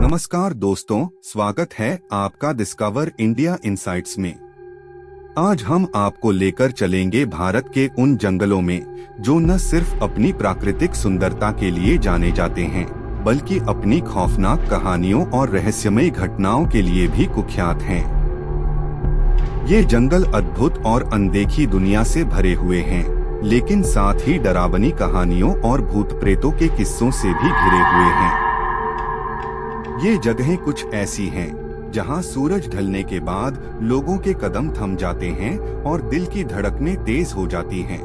नमस्कार दोस्तों, स्वागत है आपका डिस्कवर इंडिया इनसाइट्स में। आज हम आपको लेकर चलेंगे भारत के उन जंगलों में जो न सिर्फ अपनी प्राकृतिक सुंदरता के लिए जाने जाते हैं, बल्कि अपनी खौफनाक कहानियों और रहस्यमयी घटनाओं के लिए भी कुख्यात हैं। ये जंगल अद्भुत और अनदेखी दुनिया से भरे हुए हैं, लेकिन साथ ही डरावनी कहानियों और भूत प्रेतों के किस्सों से भी घिरे हुए हैं। ये जगहें कुछ ऐसी हैं जहां सूरज ढलने के बाद लोगों के कदम थम जाते हैं और दिल की धड़कनें तेज हो जाती हैं।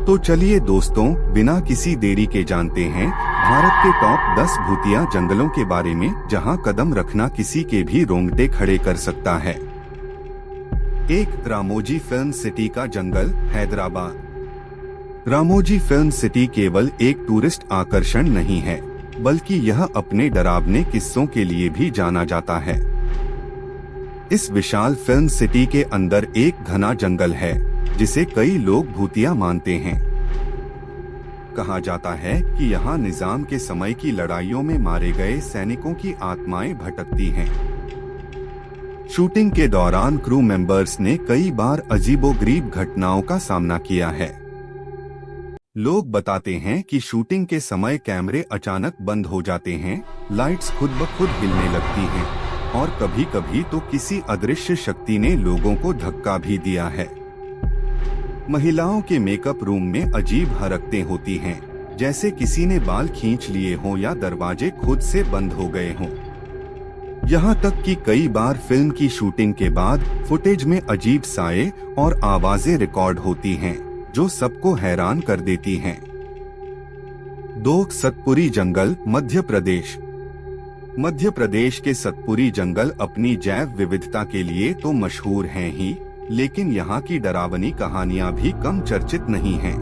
तो चलिए दोस्तों, बिना किसी देरी के जानते हैं भारत के टॉप 10 भूतिया जंगलों के बारे में, जहां कदम रखना किसी के भी रोंगटे खड़े कर सकता है। 1. रामोजी फिल्म सिटी का जंगल, हैदराबाद। रामोजी फिल्म सिटी केवल एक टूरिस्ट आकर्षण नहीं है, बल्कि यह अपने डरावने किस्सों के लिए भी जाना जाता है। इस विशाल फिल्म सिटी के अंदर एक घना जंगल है जिसे कई लोग भूतिया मानते हैं। कहा जाता है कि यहाँ निजाम के समय की लड़ाइयों में मारे गए सैनिकों की आत्माएं भटकती हैं। शूटिंग के दौरान क्रू मेंबर्स ने कई बार अजीबोगरीब घटनाओं का सामना किया है। लोग बताते हैं कि शूटिंग के समय कैमरे अचानक बंद हो जाते हैं, लाइट्स खुद ब खुद हिलने लगती हैं और कभी कभी तो किसी अदृश्य शक्ति ने लोगों को धक्का भी दिया है। महिलाओं के मेकअप रूम में अजीब हरकतें होती हैं, जैसे किसी ने बाल खींच लिए हों या दरवाजे खुद से बंद हो गए हों। यहाँ तक कि कई बार फिल्म की शूटिंग के बाद फुटेज में अजीब साए और आवाजें रिकॉर्ड होती हैं, जो सबको हैरान कर देती हैं। 2. सतपुरी जंगल, मध्य प्रदेश। मध्य प्रदेश के सतपुरी जंगल अपनी जैव विविधता के लिए तो मशहूर हैं ही, लेकिन यहाँ की डरावनी कहानियां भी कम चर्चित नहीं हैं।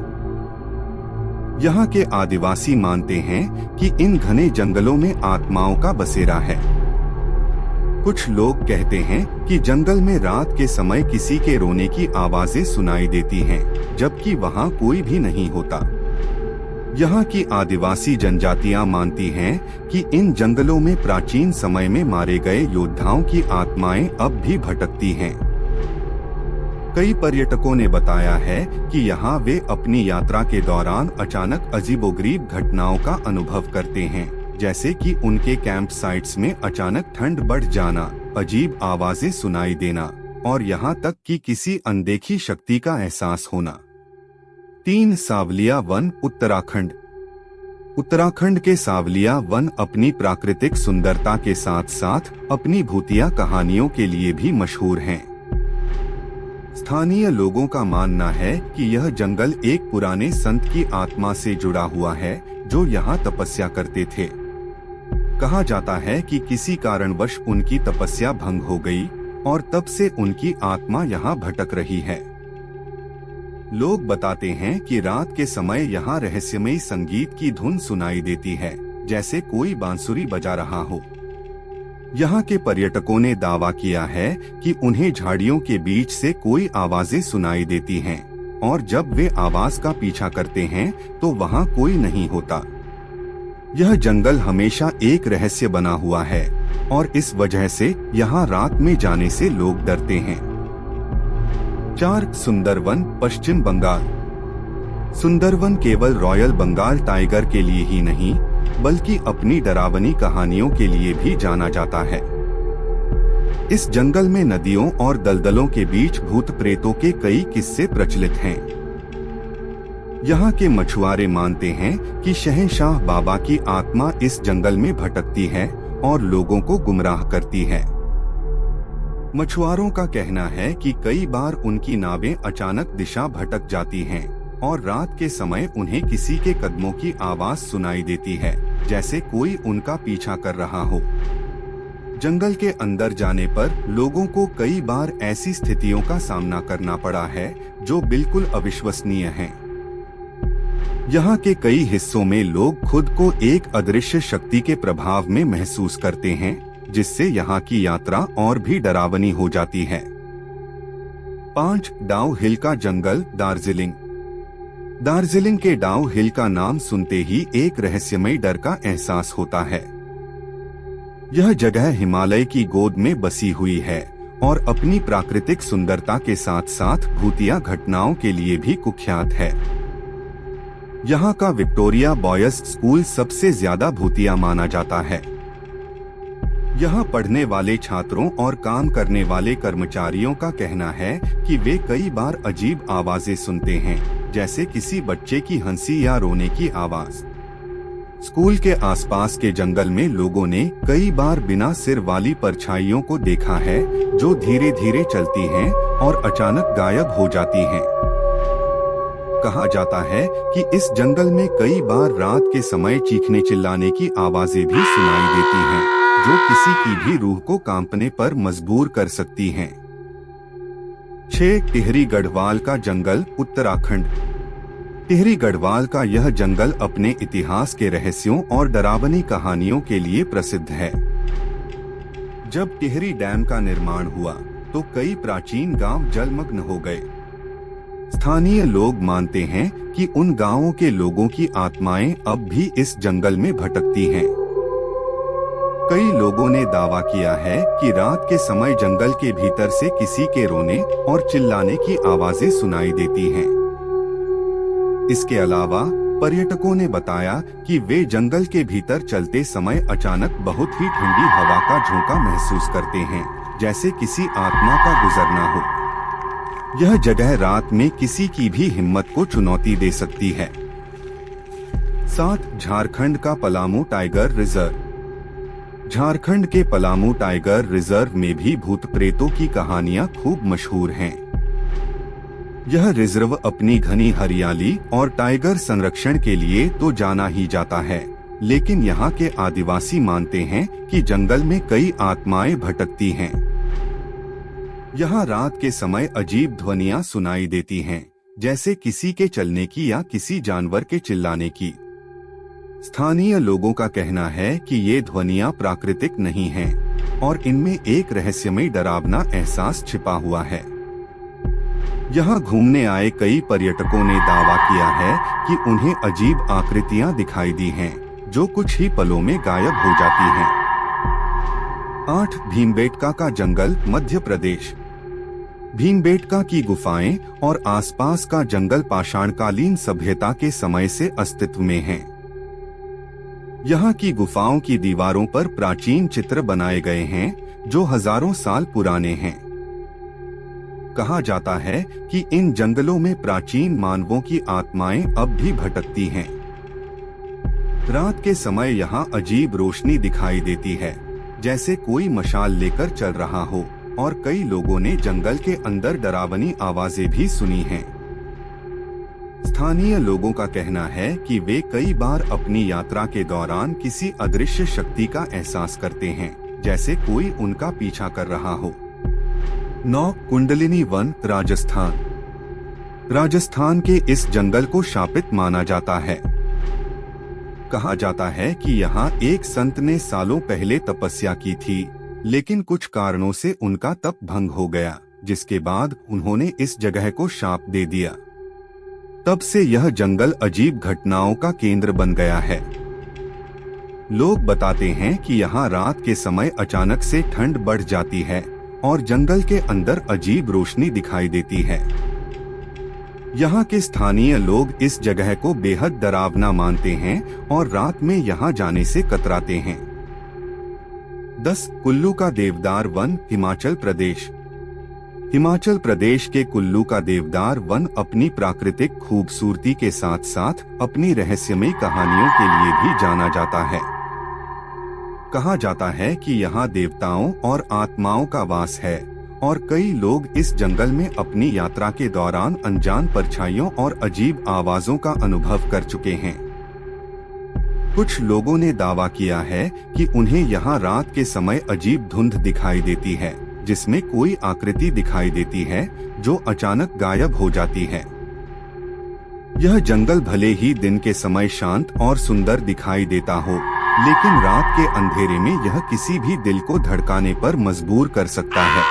यहाँ के आदिवासी मानते हैं कि इन घने जंगलों में आत्माओं का बसेरा है। कुछ लोग कहते हैं कि जंगल में रात के समय किसी के रोने की आवाजें सुनाई देती हैं, जबकि वहां कोई भी नहीं होता। यहाँ की आदिवासी जनजातियां मानती हैं कि इन जंगलों में प्राचीन समय में मारे गए योद्धाओं की आत्माएं अब भी भटकती हैं। कई पर्यटकों ने बताया है कि यहाँ वे अपनी यात्रा के दौरान अचानक अजीबोगरीब घटनाओं का अनुभव करते हैं, जैसे कि उनके कैंप साइट्स में अचानक ठंड बढ़ जाना, अजीब आवाजें सुनाई देना और यहाँ तक कि किसी अनदेखी शक्ति का एहसास होना। 3. सावलिया वन, उत्तराखंड। उत्तराखंड के सावलिया वन अपनी प्राकृतिक सुंदरता के साथ साथ अपनी भूतिया कहानियों के लिए भी मशहूर हैं। स्थानीय लोगों का मानना है कि यह जंगल एक पुराने संत की आत्मा से जुड़ा हुआ है, जो यहाँ तपस्या करते थे। कहा जाता है कि किसी कारणवश उनकी तपस्या भंग हो गई और तब से उनकी आत्मा यहाँ भटक रही है। लोग बताते हैं कि रात के समय यहाँ रहस्यमयी संगीत की धुन सुनाई देती है, जैसे कोई बांसुरी बजा रहा हो। यहाँ के पर्यटकों ने दावा किया है कि उन्हें झाड़ियों के बीच से कोई आवाजें सुनाई देती हैं और जब वे आवाज का पीछा करते हैं तो वहाँ कोई नहीं होता। यह जंगल हमेशा एक रहस्य बना हुआ है और इस वजह से यहाँ रात में जाने से लोग डरते हैं। 4. सुंदरवन, पश्चिम बंगाल। सुंदरवन केवल रॉयल बंगाल टाइगर के लिए ही नहीं, बल्कि अपनी डरावनी कहानियों के लिए भी जाना जाता है। इस जंगल में नदियों और दलदलों के बीच भूत प्रेतों के कई किस्से प्रचलित हैं। यहाँ के मछुआरे मानते हैं कि शहंशाह बाबा की आत्मा इस जंगल में भटकती है और लोगों को गुमराह करती है। मछुआरों का कहना है कि कई बार उनकी नावें अचानक दिशा भटक जाती हैं और रात के समय उन्हें किसी के कदमों की आवाज सुनाई देती है, जैसे कोई उनका पीछा कर रहा हो। जंगल के अंदर जाने पर लोगों को कई बार ऐसी स्थितियों का सामना करना पड़ा है जो बिल्कुल अविश्वसनीय हैं। यहाँ के कई हिस्सों में लोग खुद को एक अदृश्य शक्ति के प्रभाव में महसूस करते हैं, जिससे यहाँ की यात्रा और भी डरावनी हो जाती है। 5. डाउ हिल का जंगल, दार्जिलिंग। दार्जिलिंग के डाउ हिल का नाम सुनते ही एक रहस्यमय डर का एहसास होता है। यह जगह हिमालय की गोद में बसी हुई है और अपनी प्राकृतिक सुंदरता के साथ साथ भूतिया घटनाओं के लिए भी कुख्यात है। यहाँ का विक्टोरिया बॉयज स्कूल सबसे ज्यादा भूतिया माना जाता है। यहाँ पढ़ने वाले छात्रों और काम करने वाले कर्मचारियों का कहना है कि वे कई बार अजीब आवाजें सुनते हैं, जैसे किसी बच्चे की हंसी या रोने की आवाज। स्कूल के आसपास के जंगल में लोगों ने कई बार बिना सिर वाली परछाइयों को देखा है, जो धीरे धीरे चलती हैं और अचानक गायब हो जाती हैं। कहा जाता है कि इस जंगल में कई बार रात के समय चीखने चिल्लाने की आवाजें भी सुनाई देती हैं, जो किसी की भी रूह को कांपने पर मजबूर कर सकती हैं। 6. टिहरी गढ़वाल का जंगल, उत्तराखंड। टिहरी गढ़वाल का यह जंगल अपने इतिहास के रहस्यों और डरावनी कहानियों के लिए प्रसिद्ध है। जब टिहरी डैम का निर्माण हुआ तो कई प्राचीन गांव जलमग्न हो गए। स्थानीय लोग मानते हैं कि उन गांवों के लोगों की आत्माएं अब भी इस जंगल में भटकती हैं। कई लोगों ने दावा किया है कि रात के समय जंगल के भीतर से किसी के रोने और चिल्लाने की आवाजें सुनाई देती हैं। इसके अलावा पर्यटकों ने बताया कि वे जंगल के भीतर चलते समय अचानक बहुत ही ठंडी हवा का झोंका महसूस करते हैं, जैसे किसी आत्मा का गुजरना हो। यह जगह रात में किसी की भी हिम्मत को चुनौती दे सकती है। 7. झारखंड का पलामू टाइगर रिजर्व। झारखंड के पलामू टाइगर रिजर्व में भी भूत प्रेतों की कहानियां खूब मशहूर हैं। यह रिजर्व अपनी घनी हरियाली और टाइगर संरक्षण के लिए तो जाना ही जाता है, लेकिन यहाँ के आदिवासी मानते हैं कि जंगल में कई आत्माएं भटकती हैं। यहाँ रात के समय अजीब ध्वनियाँ सुनाई देती हैं, जैसे किसी के चलने की या किसी जानवर के चिल्लाने की। स्थानीय लोगों का कहना है कि ये ध्वनियाँ प्राकृतिक नहीं हैं और इनमें एक रहस्यमय डरावना एहसास छिपा हुआ है। यहाँ घूमने आए कई पर्यटकों ने दावा किया है कि उन्हें अजीब आकृतियां दिखाई दी हैं, जो कुछ ही पलों में गायब हो जाती हैं। 8. भीमबेटका का जंगल, मध्य प्रदेश। भीमबेटका की गुफाएं और आसपास का जंगल पाषाणकालीन सभ्यता के समय से अस्तित्व में हैं। यहाँ की गुफाओं की दीवारों पर प्राचीन चित्र बनाए गए हैं, जो हजारों साल पुराने हैं। कहा जाता है कि इन जंगलों में प्राचीन मानवों की आत्माएं अब भी भटकती हैं। रात के समय यहाँ अजीब रोशनी दिखाई देती है, जैसे कोई मशाल लेकर चल रहा हो, और कई लोगों ने जंगल के अंदर डरावनी आवाजें भी सुनी हैं। स्थानीय लोगों का कहना है कि वे कई बार अपनी यात्रा के दौरान किसी अदृश्य शक्ति का एहसास करते हैं, जैसे कोई उनका पीछा कर रहा हो। 9. कुंडलिनी वन, राजस्थान। राजस्थान के इस जंगल को शापित माना जाता है। कहा जाता है कि यहाँ एक संत ने सालों पहले तपस्या की थी, लेकिन कुछ कारणों से उनका तप भंग हो गया, जिसके बाद उन्होंने इस जगह को शाप दे दिया। तब से यह जंगल अजीब घटनाओं का केंद्र बन गया है। लोग बताते हैं कि यहाँ रात के समय अचानक से ठंड बढ़ जाती है और जंगल के अंदर अजीब रोशनी दिखाई देती है। यहाँ के स्थानीय लोग इस जगह को बेहद डरावना मानते हैं और रात में यहाँ जाने से कतराते हैं। 10. कुल्लू का देवदार वन, हिमाचल प्रदेश। हिमाचल प्रदेश के कुल्लू का देवदार वन अपनी प्राकृतिक खूबसूरती के साथ साथ अपनी रहस्यमयी कहानियों के लिए भी जाना जाता है। कहा जाता है कि यहाँ देवताओं और आत्माओं का वास है और कई लोग इस जंगल में अपनी यात्रा के दौरान अनजान परछाइयों और अजीब आवाजों का अनुभव कर चुके हैं। कुछ लोगों ने दावा किया है कि उन्हें यहाँ रात के समय अजीब धुंध दिखाई देती है, जिसमें कोई आकृति दिखाई देती है जो अचानक गायब हो जाती है। यह जंगल भले ही दिन के समय शांत और सुंदर दिखाई देता हो, लेकिन रात के अंधेरे में यह किसी भी दिल को धड़काने पर मजबूर कर सकता है।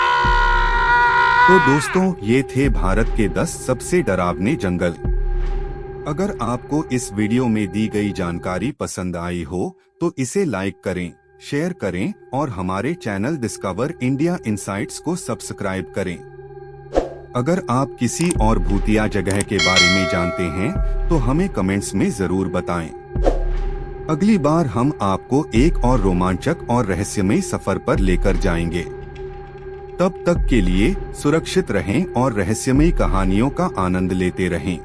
तो दोस्तों, ये थे भारत के 10 सबसे डरावने जंगल। अगर आपको इस वीडियो में दी गई जानकारी पसंद आई हो तो इसे लाइक करें, शेयर करें और हमारे चैनल डिस्कवर इंडिया इनसाइट्स को सब्सक्राइब करें। अगर आप किसी और भूतिया जगह के बारे में जानते हैं तो हमें कमेंट्स में जरूर बताएं। अगली बार हम आपको एक और रोमांचक और रहस्यमयी सफर पर लेकर जाएंगे। तब तक के लिए सुरक्षित रहें और रहस्यमयी कहानियों का आनंद लेते रहें।